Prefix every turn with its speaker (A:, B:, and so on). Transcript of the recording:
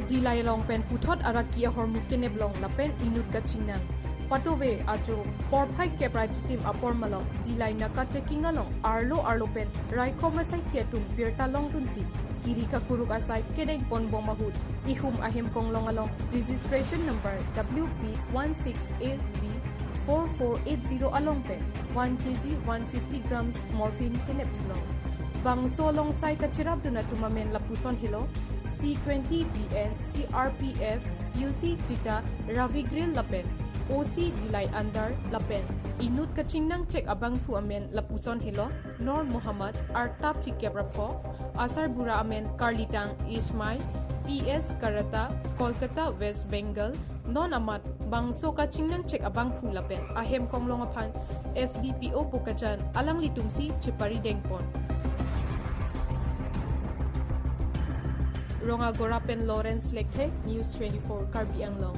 A: dilai long pen puthot araki hormuk kenep long lapen inut kachingnang patove ajo porphai kepra jitim apor malong dilai na ka checking along arlo pen rai khomasai khiatum birta long tunsi kiri ka kuruk asai kedeng pon bomahut ihum ahem konglong along registration number WP16AB 4480 along pen 1 kg 150 grams morphine kenep tulong bang solong sai kachirap duna tumamen lapuson hilo C20BN CRPF UC Chita Ravi Grill lapen OC Dilai Andar lapen Enut Kachingnang check abang pu amen lapuson hilo Nor Muhammad Arta Pikebrapo Asar Bura amen Karlitang Ismail PS Karata Kolkata West Bengal Non amat bangso Kachingnang check abang pu lapen ahem konglong apan SDPO Pukajan alang litumsi Chipari Dengpon Ronga Gorapen Lawrence Lekhe News 24 Karbi Anglong